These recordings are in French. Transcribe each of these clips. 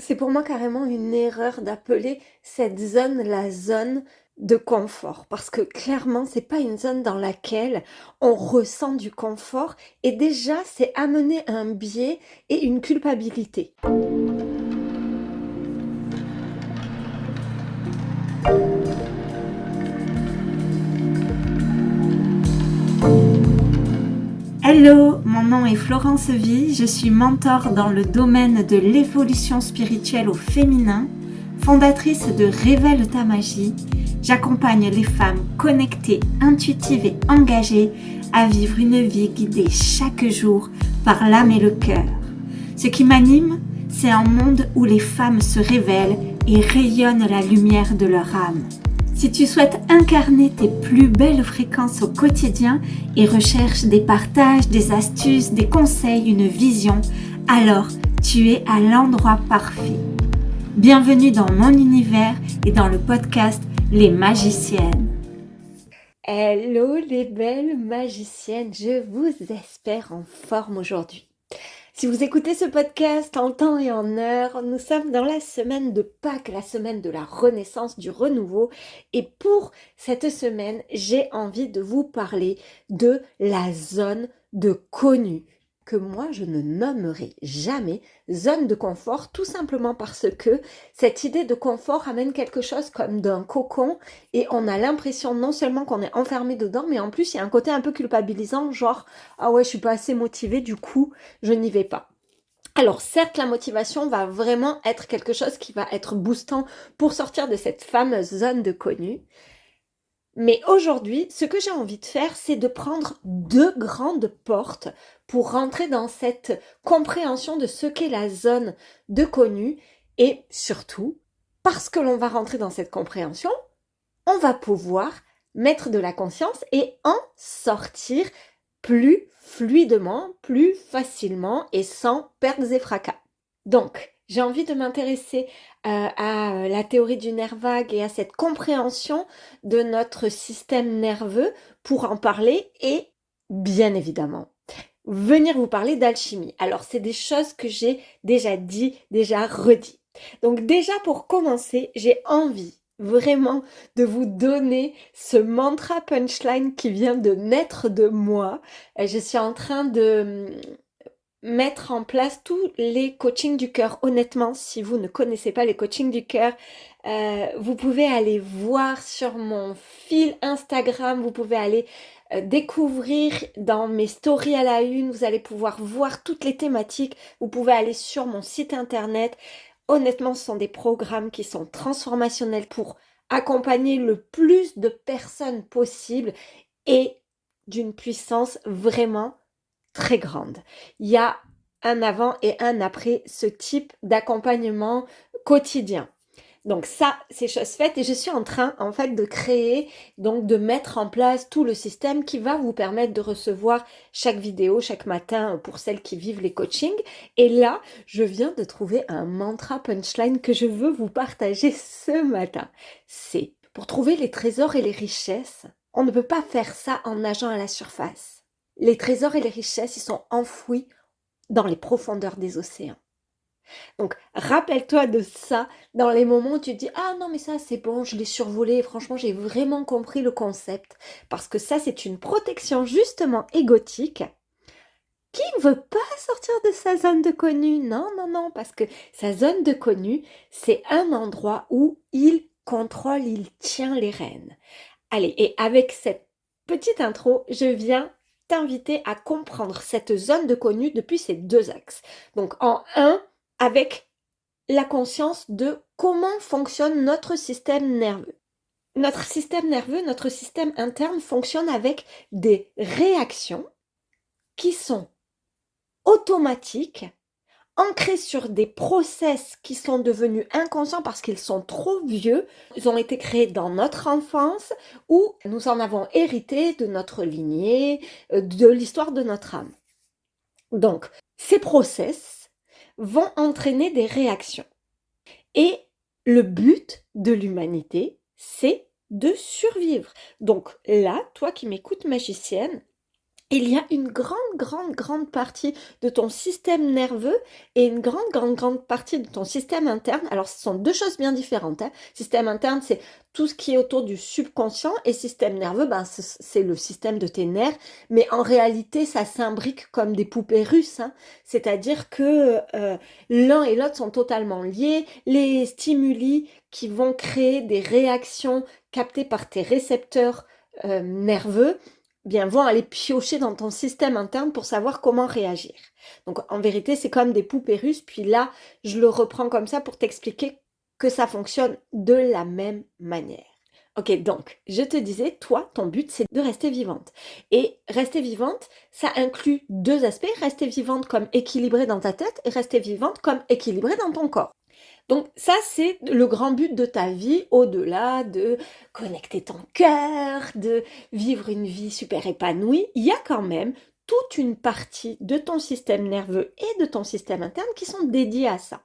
C'est pour moi carrément une erreur d'appeler cette zone la zone de confort parce que clairement c'est pas une zone dans laquelle on ressent du confort et déjà c'est amener un biais et une culpabilité. Hello, mon nom est Florence Vie, je suis mentor dans le domaine de l'évolution spirituelle au féminin, fondatrice de Révèle ta magie. J'accompagne les femmes connectées, intuitives et engagées à vivre une vie guidée chaque jour par l'âme et le cœur. Ce qui m'anime, c'est un monde où les femmes se révèlent et rayonnent la lumière de leur âme. Si tu souhaites incarner tes plus belles fréquences au quotidien et recherches des partages, des astuces, des conseils, une vision, alors tu es à l'endroit parfait. Bienvenue dans mon univers et dans le podcast Les Magiciennes. Hello les belles magiciennes, je vous espère en forme aujourd'hui. Si vous écoutez ce podcast en temps et en heure, nous sommes dans la semaine de Pâques, la semaine de la renaissance, du renouveau. Et pour cette semaine, j'ai envie de vous parler de la zone de connu, que moi je ne nommerai jamais zone de confort, tout simplement parce que cette idée de confort amène quelque chose comme d'un cocon et on a l'impression non seulement qu'on est enfermé dedans, mais en plus il y a un côté un peu culpabilisant, genre « Ah ouais, je suis pas assez motivée, du coup, je n'y vais pas ». Alors certes, la motivation va vraiment être quelque chose qui va être boostant pour sortir de cette fameuse zone de connu. Mais aujourd'hui, ce que j'ai envie de faire, c'est de prendre deux grandes portes pour rentrer dans cette compréhension de ce qu'est la zone de connu et surtout, parce que l'on va rentrer dans cette compréhension, on va pouvoir mettre de la conscience et en sortir plus fluidement, plus facilement et sans pertes et fracas. Donc, j'ai envie de m'intéresser à la théorie du nerf vague et à cette compréhension de notre système nerveux pour en parler et, bien évidemment, venir vous parler d'alchimie. Alors, c'est des choses que j'ai déjà dit, déjà redit. Donc déjà, pour commencer, j'ai envie vraiment de vous donner ce mantra punchline qui vient de naître de moi. Je suis en train de mettre en place tous les coachings du cœur. Honnêtement, si vous ne connaissez pas les coachings du cœur, vous pouvez aller voir sur mon fil Instagram, vous pouvez aller découvrir dans mes stories à la une, vous allez pouvoir voir toutes les thématiques, vous pouvez aller sur mon site internet. Honnêtement, ce sont des programmes qui sont transformationnels pour accompagner le plus de personnes possible et d'une puissance vraiment très grande. Il y a un avant et un après ce type d'accompagnement quotidien. Donc ça, c'est chose faite et je suis en train en fait de créer, donc de mettre en place tout le système qui va vous permettre de recevoir chaque vidéo chaque matin pour celles qui vivent les coachings. Et là, je viens de trouver un mantra punchline que je veux vous partager ce matin. C'est pour trouver les trésors et les richesses, on ne peut pas faire ça en nageant à la surface. Les trésors et les richesses, ils sont enfouis dans les profondeurs des océans. Donc, rappelle-toi de ça dans les moments où tu te dis « Ah non, mais ça, c'est bon, je l'ai survolé. Franchement, j'ai vraiment compris le concept. » Parce que ça, c'est une protection justement égotique qui ne veut pas sortir de sa zone de connu. Non, non, non, parce que sa zone de connu, c'est un endroit où il contrôle, il tient les rênes. Allez, et avec cette petite intro, je viens t'inviter à comprendre cette zone de connu depuis ces deux axes. Donc en un, avec la conscience de comment fonctionne notre système nerveux. Notre système nerveux, notre système interne fonctionne avec des réactions qui sont automatiques, ancrés sur des process qui sont devenus inconscients parce qu'ils sont trop vieux. Ils ont été créés dans notre enfance ou nous en avons hérité de notre lignée, de l'histoire de notre âme. Donc, ces process vont entraîner des réactions. Et le but de l'humanité, c'est de survivre. Donc là, toi qui m'écoutes, magicienne, il y a une grande partie de ton système nerveux et une grande partie de ton système interne. Alors, ce sont deux choses bien différentes, hein. Système interne, c'est tout ce qui est autour du subconscient, et système nerveux, ben, c'est le système de tes nerfs. Mais en réalité, ça s'imbrique comme des poupées russes, hein. C'est-à-dire que l'un et l'autre sont totalement liés. Les stimuli qui vont créer des réactions captées par tes récepteurs nerveux, bien, vont aller piocher dans ton système interne pour savoir comment réagir. Donc, en vérité, c'est comme des poupées russes. Puis là, je le reprends comme ça pour t'expliquer que ça fonctionne de la même manière. Ok, donc, je te disais, toi, ton but, c'est de rester vivante. Et rester vivante, ça inclut deux aspects. Rester vivante comme équilibrée dans ta tête et rester vivante comme équilibrée dans ton corps. Donc ça, c'est le grand but de ta vie, au-delà de connecter ton cœur, de vivre une vie super épanouie. Il y a quand même toute une partie de ton système nerveux et de ton système interne qui sont dédiés à ça.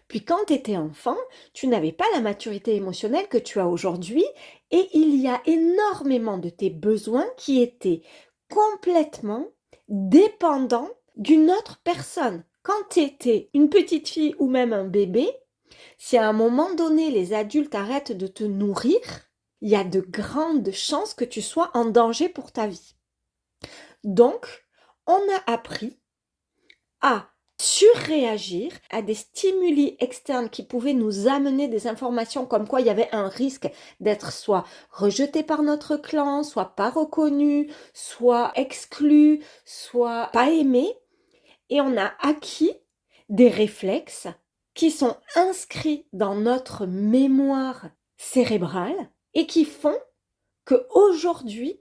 Puis quand tu étais enfant, tu n'avais pas la maturité émotionnelle que tu as aujourd'hui, et il y a énormément de tes besoins qui étaient complètement dépendants d'une autre personne. Quand tu étais une petite fille ou même un bébé, si à un moment donné les adultes arrêtent de te nourrir, il y a de grandes chances que tu sois en danger pour ta vie. Donc, on a appris à surréagir à des stimuli externes qui pouvaient nous amener des informations comme quoi il y avait un risque d'être soit rejeté par notre clan, soit pas reconnu, soit exclu, soit pas aimé. Et on a acquis des réflexes qui sont inscrits dans notre mémoire cérébrale et qui font qu'aujourd'hui,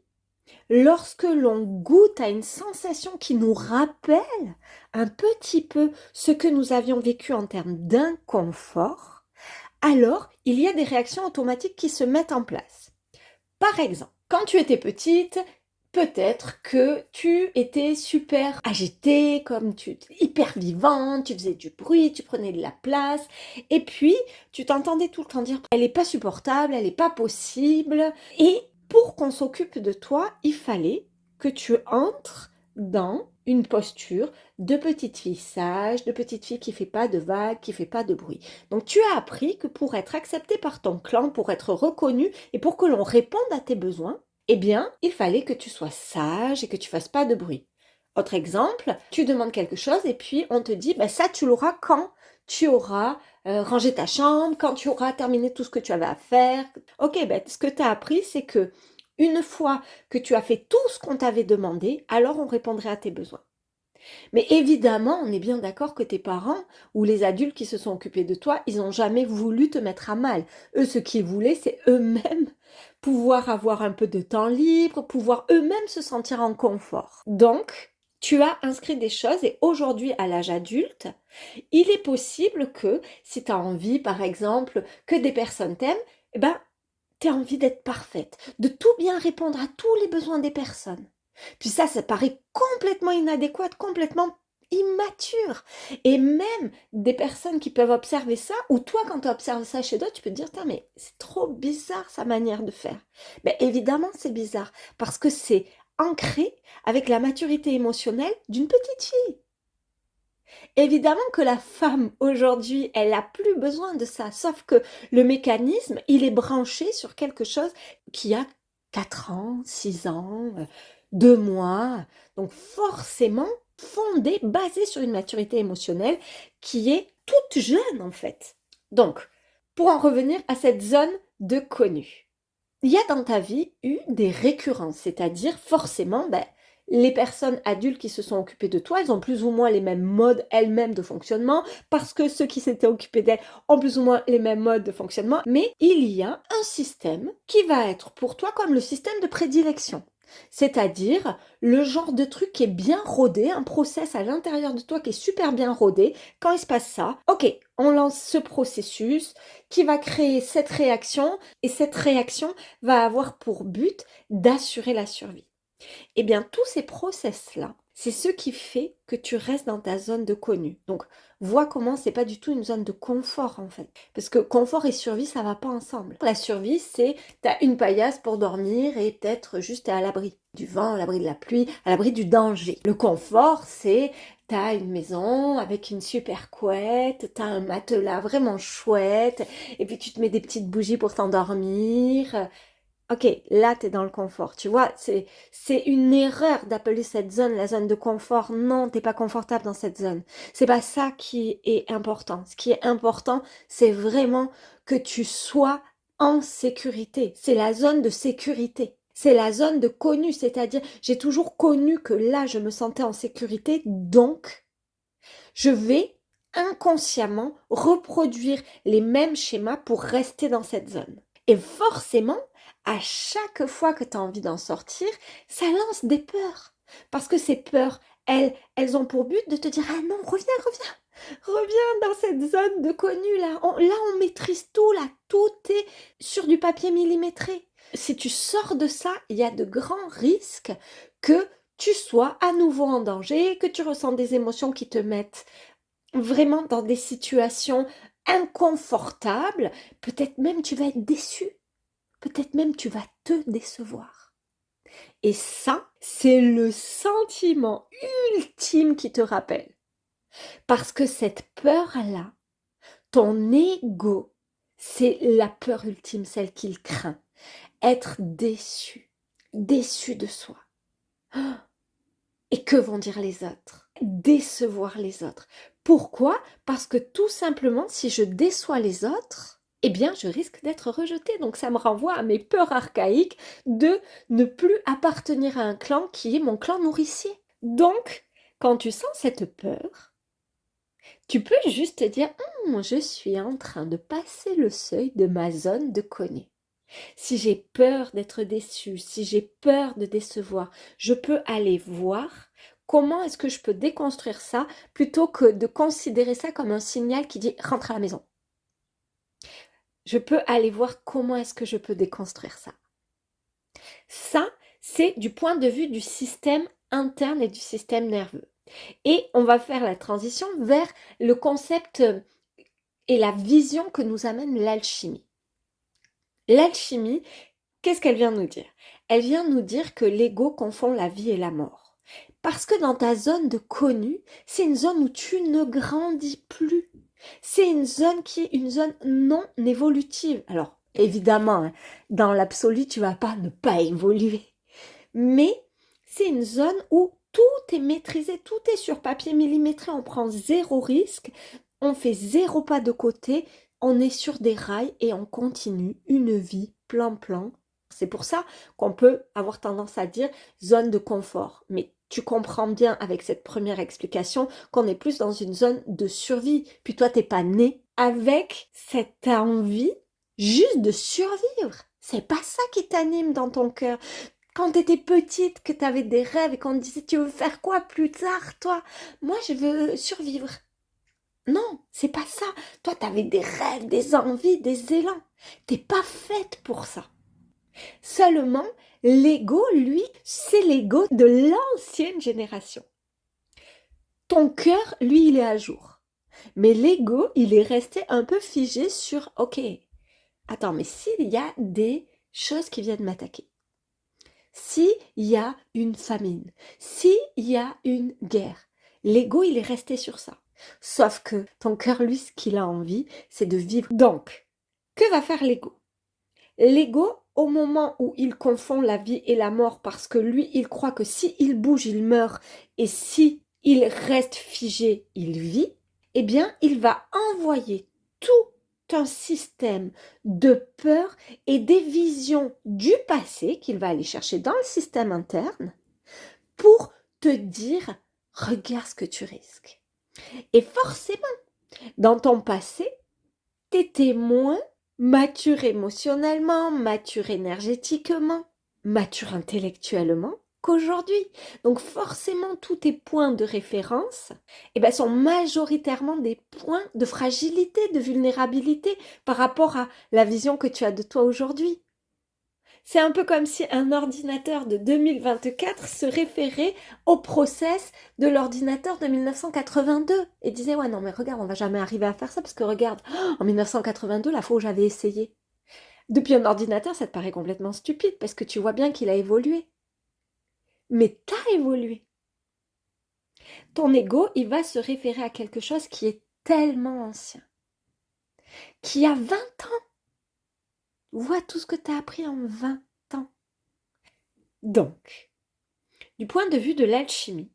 lorsque l'on goûte à une sensation qui nous rappelle un petit peu ce que nous avions vécu en termes d'inconfort, alors il y a des réactions automatiques qui se mettent en place. Par exemple, quand tu étais petite, peut-être que tu étais super agitée, hyper vivante, tu faisais du bruit, tu prenais de la place, et puis tu t'entendais tout le temps dire « elle n'est pas supportable, elle n'est pas possible », et pour qu'on s'occupe de toi, il fallait que tu entres dans une posture de petite fille sage, de petite fille qui fait pas de vagues, qui fait pas de bruit. Donc tu as appris que pour être accepté par ton clan, pour être reconnu et pour que l'on réponde à tes besoins, eh bien, il fallait que tu sois sage et que tu fasses pas de bruit. Autre exemple, tu demandes quelque chose et puis on te dit, ça tu l'auras quand tu auras rangé ta chambre, quand tu auras terminé tout ce que tu avais à faire. Ok, ce que tu as appris, c'est que une fois que tu as fait tout ce qu'on t'avait demandé, alors on répondrait à tes besoins. Mais évidemment, on est bien d'accord que tes parents ou les adultes qui se sont occupés de toi, ils n'ont jamais voulu te mettre à mal. Eux, ce qu'ils voulaient, c'est eux-mêmes pouvoir avoir un peu de temps libre, pouvoir eux-mêmes se sentir en confort. Donc, tu as inscrit des choses et aujourd'hui, à l'âge adulte, il est possible que si tu as envie, par exemple, que des personnes t'aiment, tu as envie d'être parfaite, de tout bien répondre à tous les besoins des personnes. Puis ça paraît complètement inadéquat, complètement immature. Et même des personnes qui peuvent observer ça, ou toi quand tu observes ça chez d'autres, tu peux te dire, mais c'est trop bizarre sa manière de faire. Évidemment c'est bizarre, parce que c'est ancré avec la maturité émotionnelle d'une petite fille. Évidemment que la femme aujourd'hui, elle n'a plus besoin de ça, sauf que le mécanisme, il est branché sur quelque chose qui a 4 ans, 6 ans, 2 mois, donc forcément fondé, basé sur une maturité émotionnelle qui est toute jeune en fait. Donc, pour en revenir à cette zone de connu, il y a dans ta vie eu des récurrences, c'est-à-dire forcément, les personnes adultes qui se sont occupées de toi, elles ont plus ou moins les mêmes modes elles-mêmes de fonctionnement, parce que ceux qui s'étaient occupés d'elles ont plus ou moins les mêmes modes de fonctionnement, mais il y a un système qui va être pour toi comme le système de prédilection. C'est-à-dire le genre de truc qui est bien rodé, un process à l'intérieur de toi qui est super bien rodé. Quand il se passe ça, ok, on lance ce processus qui va créer cette réaction, et cette réaction va avoir pour but d'assurer la survie. Eh bien, tous ces process-là, c'est ce qui fait que tu restes dans ta zone de connu. Donc, vois comment c'est pas du tout une zone de confort en fait. Parce que confort et survie, ça va pas ensemble. La survie, c'est t'as une paillasse pour dormir et peut-être juste à l'abri. du vent, à l'abri de la pluie, à l'abri du danger. Le confort, c'est t'as une maison avec une super couette, t'as un matelas vraiment chouette, et puis tu te mets des petites bougies pour t'endormir. Ok, là t'es dans le confort, tu vois, c'est une erreur d'appeler cette zone la zone de confort. Non, t'es pas confortable dans cette zone. C'est pas ça qui est important. Ce qui est important, c'est vraiment que tu sois en sécurité. C'est la zone de sécurité. C'est la zone de connu, c'est-à-dire j'ai toujours connu que là je me sentais en sécurité, donc je vais inconsciemment reproduire les mêmes schémas pour rester dans cette zone. Et forcément, à chaque fois que tu as envie d'en sortir, ça lance des peurs. Parce que ces peurs, elles ont pour but de te dire « Ah non, reviens dans cette zone de connu, là. On maîtrise tout, là. Tout est sur du papier millimétré. » Si tu sors de ça, il y a de grands risques que tu sois à nouveau en danger, que tu ressens des émotions qui te mettent vraiment dans des situations inconfortables. Peut-être même tu vas être déçu. Peut-être même tu vas te décevoir. Et ça, c'est le sentiment ultime qui te rappelle. Parce que cette peur-là, ton ego, c'est la peur ultime, celle qu'il craint. Être déçu, déçu de soi. Et que vont dire les autres? Décevoir les autres. Pourquoi? Parce que tout simplement, si je déçois les autres, eh bien, je risque d'être rejetée. Donc, ça me renvoie à mes peurs archaïques de ne plus appartenir à un clan qui est mon clan nourricier. Donc, quand tu sens cette peur, tu peux juste te dire je suis en train de passer le seuil de ma zone de connu. Si j'ai peur d'être déçue, si j'ai peur de décevoir, je peux aller voir comment est-ce que je peux déconstruire ça plutôt que de considérer ça comme un signal qui dit rentre à la maison. Je peux aller voir comment est-ce que je peux déconstruire ça. Ça, c'est du point de vue du système interne et du système nerveux. Et on va faire la transition vers le concept et la vision que nous amène l'alchimie. L'alchimie, qu'est-ce qu'elle vient nous dire? Elle vient nous dire que l'ego confond la vie et la mort. Parce que dans ta zone de connu, c'est une zone où tu ne grandis plus. C'est une zone qui est une zone non évolutive. Alors, évidemment, dans l'absolu, tu vas pas ne pas évoluer. Mais c'est une zone où tout est maîtrisé, tout est sur papier millimétré, on prend zéro risque, on fait zéro pas de côté, on est sur des rails et on continue une vie plan-plan. C'est pour ça qu'on peut avoir tendance à dire zone de confort. Mais tu comprends bien avec cette première explication qu'on est plus dans une zone de survie. Puis toi, t'es pas né avec cette envie juste de survivre. C'est pas ça qui t'anime dans ton cœur. Quand t'étais petite, que t'avais des rêves et qu'on te disait tu veux faire quoi plus tard, toi? Moi, je veux survivre. Non, c'est pas ça. Toi, t'avais des rêves, des envies, des élans. T'es pas faite pour ça. Seulement, l'ego, lui, c'est l'ego de l'ancienne génération. Ton cœur, lui, il est à jour. Mais l'ego, il est resté un peu figé sur, ok, attends, mais s'il y a des choses qui viennent m'attaquer, s'il y a une famine, s'il y a une guerre, l'ego, il est resté sur ça. Sauf que ton cœur, lui, ce qu'il a envie, c'est de vivre. Donc, que va faire l'ego? L'ego, au moment où il confond la vie et la mort, parce que lui, il croit que si il bouge, il meurt, et si il reste figé, il vit, eh bien, il va envoyer tout un système de peur et des visions du passé qu'il va aller chercher dans le système interne pour te dire, regarde ce que tu risques. Et forcément, dans ton passé, t'étais moins mature émotionnellement, mature énergétiquement, mature intellectuellement qu'aujourd'hui. Donc forcément, tous tes points de référence sont majoritairement des points de fragilité, de vulnérabilité par rapport à la vision que tu as de toi aujourd'hui. C'est un peu comme si un ordinateur de 2024 se référait au process de l'ordinateur de 1982 et disait « Ouais, non, mais regarde, on va jamais arriver à faire ça parce que regarde, en 1982, la fois où j'avais essayé. » Depuis un ordinateur, ça te paraît complètement stupide parce que tu vois bien qu'il a évolué. mais tu as évolué. Ton ego, il va se référer à quelque chose qui est tellement ancien, qui a 20 ans. Vois tout ce que tu as appris en 20 ans. Donc, du point de vue de l'alchimie,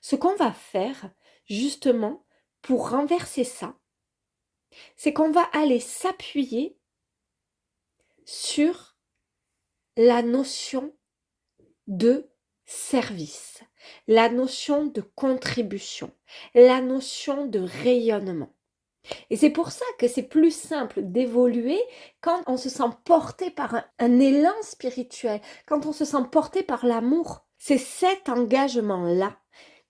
ce qu'on va faire, justement, pour renverser ça, c'est qu'on va aller s'appuyer sur la notion de service, la notion de contribution, la notion de rayonnement. Et c'est pour ça que c'est plus simple d'évoluer quand on se sent porté par un élan spirituel, quand on se sent porté par l'amour. C'est cet engagement-là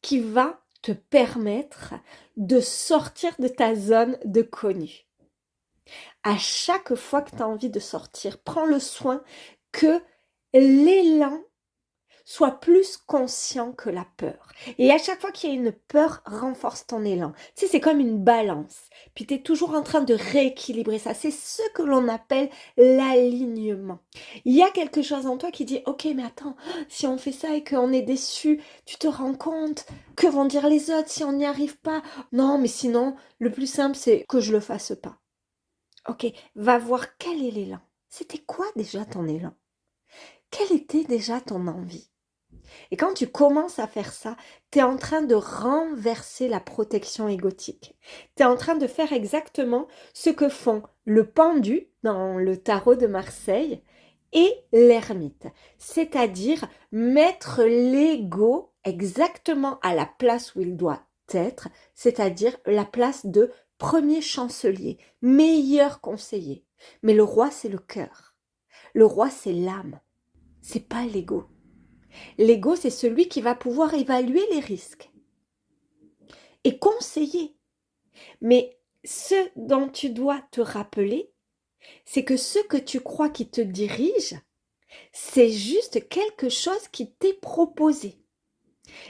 qui va te permettre de sortir de ta zone de connu. À chaque fois que tu as envie de sortir, prends le soin que l'élan soit plus conscient que la peur. Et à chaque fois qu'il y a une peur, renforce ton élan. Tu sais, c'est comme une balance. Puis tu es toujours en train de rééquilibrer ça. C'est ce que l'on appelle l'alignement. Il y a quelque chose en toi qui dit, ok, mais attends, si on fait ça et qu'on est déçu, tu te rends compte, que vont dire les autres si on n'y arrive pas? Non, mais sinon, le plus simple, c'est que je le fasse pas. Ok, va voir quel est l'élan. C'était quoi déjà ton élan? Quelle était déjà ton envie? Et quand tu commences à faire ça, tu es en train de renverser la protection égotique. Tu es en train de faire exactement ce que font le pendu dans le tarot de Marseille et l'ermite. C'est-à-dire mettre l'ego exactement à la place où il doit être, c'est-à-dire la place de premier chancelier, meilleur conseiller. Mais le roi, c'est le cœur. Le roi, c'est l'âme. C'est pas l'ego. L'ego, c'est celui qui va pouvoir évaluer les risques et conseiller. Mais ce dont tu dois te rappeler, c'est que ce que tu crois qui te dirige, c'est juste quelque chose qui t'est proposé.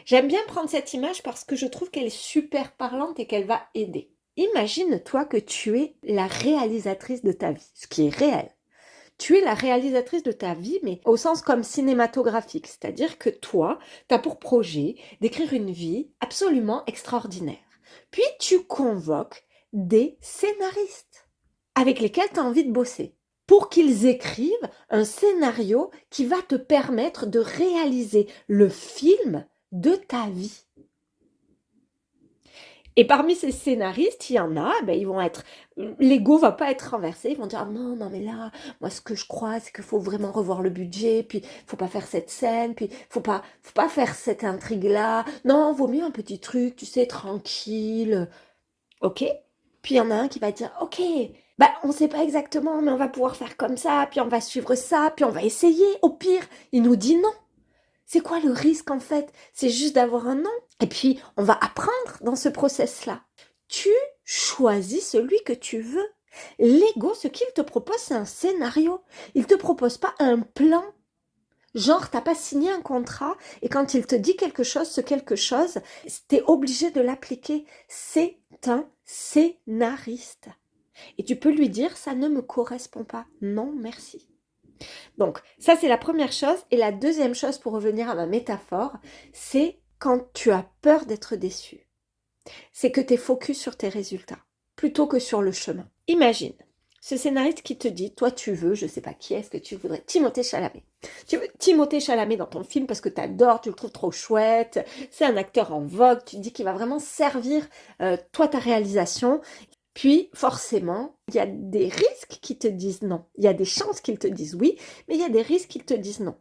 J'aime bien prendre cette image parce que je trouve qu'elle est super parlante et qu'elle va aider. Imagine-toi que tu es la réalisatrice de ta vie, ce qui est réel. Tu es la réalisatrice de ta vie, mais au sens comme cinématographique. C'est-à-dire que toi, tu as pour projet d'écrire une vie absolument extraordinaire. Puis tu convoques des scénaristes avec lesquels tu as envie de bosser pour qu'ils écrivent un scénario qui va te permettre de réaliser le film de ta vie. Et parmi ces scénaristes, il y en a, ils vont être, l'ego va pas être renversé, ils vont dire, ah non, mais là, moi, ce que je crois, c'est qu'il faut vraiment revoir le budget, puis faut pas faire cette scène, puis faut pas faire cette intrigue-là. Non, vaut mieux un petit truc, tu sais, tranquille. Ok? Puis il y en a un qui va dire, ok, on sait pas exactement, mais on va pouvoir faire comme ça, puis on va suivre ça, puis on va essayer. Au pire, il nous dit non. C'est quoi le risque en fait? C'est juste d'avoir un nom. Et puis, on va apprendre dans ce process-là. Tu choisis celui que tu veux. L'ego, ce qu'il te propose, c'est un scénario. Il te propose pas un plan. Genre, t'as pas signé un contrat et quand il te dit quelque chose, t'es obligé de l'appliquer. C'est un scénariste. Et tu peux lui dire, ça ne me correspond pas. Non, merci. Donc, ça, c'est la première chose. Et la deuxième chose, pour revenir à ma métaphore, c'est quand tu as peur d'être déçu. C'est que tu es focus sur tes résultats, plutôt que sur le chemin. Imagine, ce scénariste qui te dit, toi tu veux, je sais pas qui est-ce que tu voudrais, Timothée Chalamet. Tu veux Timothée Chalamet dans ton film parce que tu adores, tu le trouves trop chouette, c'est un acteur en vogue, tu te dis qu'il va vraiment servir toi ta réalisation. Puis, forcément, il y a des risques qui te disent non. Il y a des chances qu'ils te disent oui, mais il y a des risques qu'ils te disent non.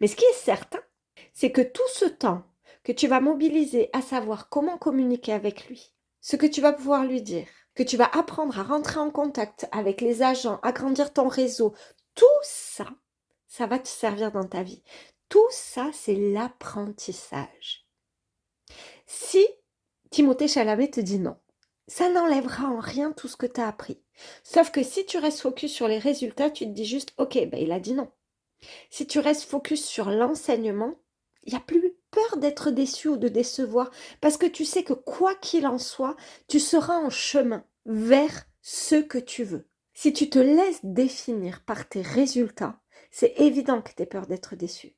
Mais ce qui est certain, c'est que tout ce temps que tu vas mobiliser à savoir comment communiquer avec lui, ce que tu vas pouvoir lui dire, que tu vas apprendre à rentrer en contact avec les agents, agrandir ton réseau, tout ça, ça va te servir dans ta vie. Tout ça, c'est l'apprentissage. Si Timothée Chalamet te dit non, ça n'enlèvera en rien tout ce que tu as appris. Sauf que si tu restes focus sur les résultats, tu te dis juste, ok, il a dit non. Si tu restes focus sur l'enseignement, il n'y a plus peur d'être déçu ou de décevoir, parce que tu sais que quoi qu'il en soit, tu seras en chemin vers ce que tu veux. Si tu te laisses définir par tes résultats, c'est évident que tu aies peur d'être déçu.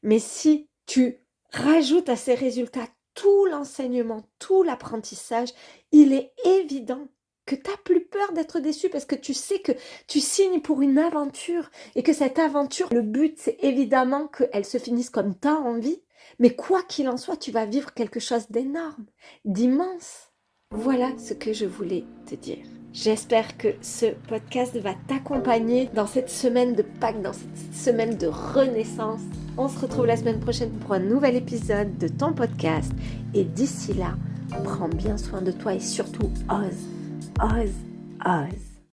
Mais si tu rajoutes à ces résultats tout l'enseignement, tout l'apprentissage, il est évident que tu n'as plus peur d'être déçu parce que tu sais que tu signes pour une aventure et que cette aventure, le but, c'est évidemment qu'elle se finisse comme tu as envie. Mais quoi qu'il en soit, tu vas vivre quelque chose d'énorme, d'immense. Voilà ce que je voulais te dire. J'espère que ce podcast va t'accompagner dans cette semaine de Pâques, dans cette semaine de renaissance. On se retrouve la semaine prochaine pour un nouvel épisode de ton podcast. Et d'ici là, prends bien soin de toi et surtout ose, ose, ose.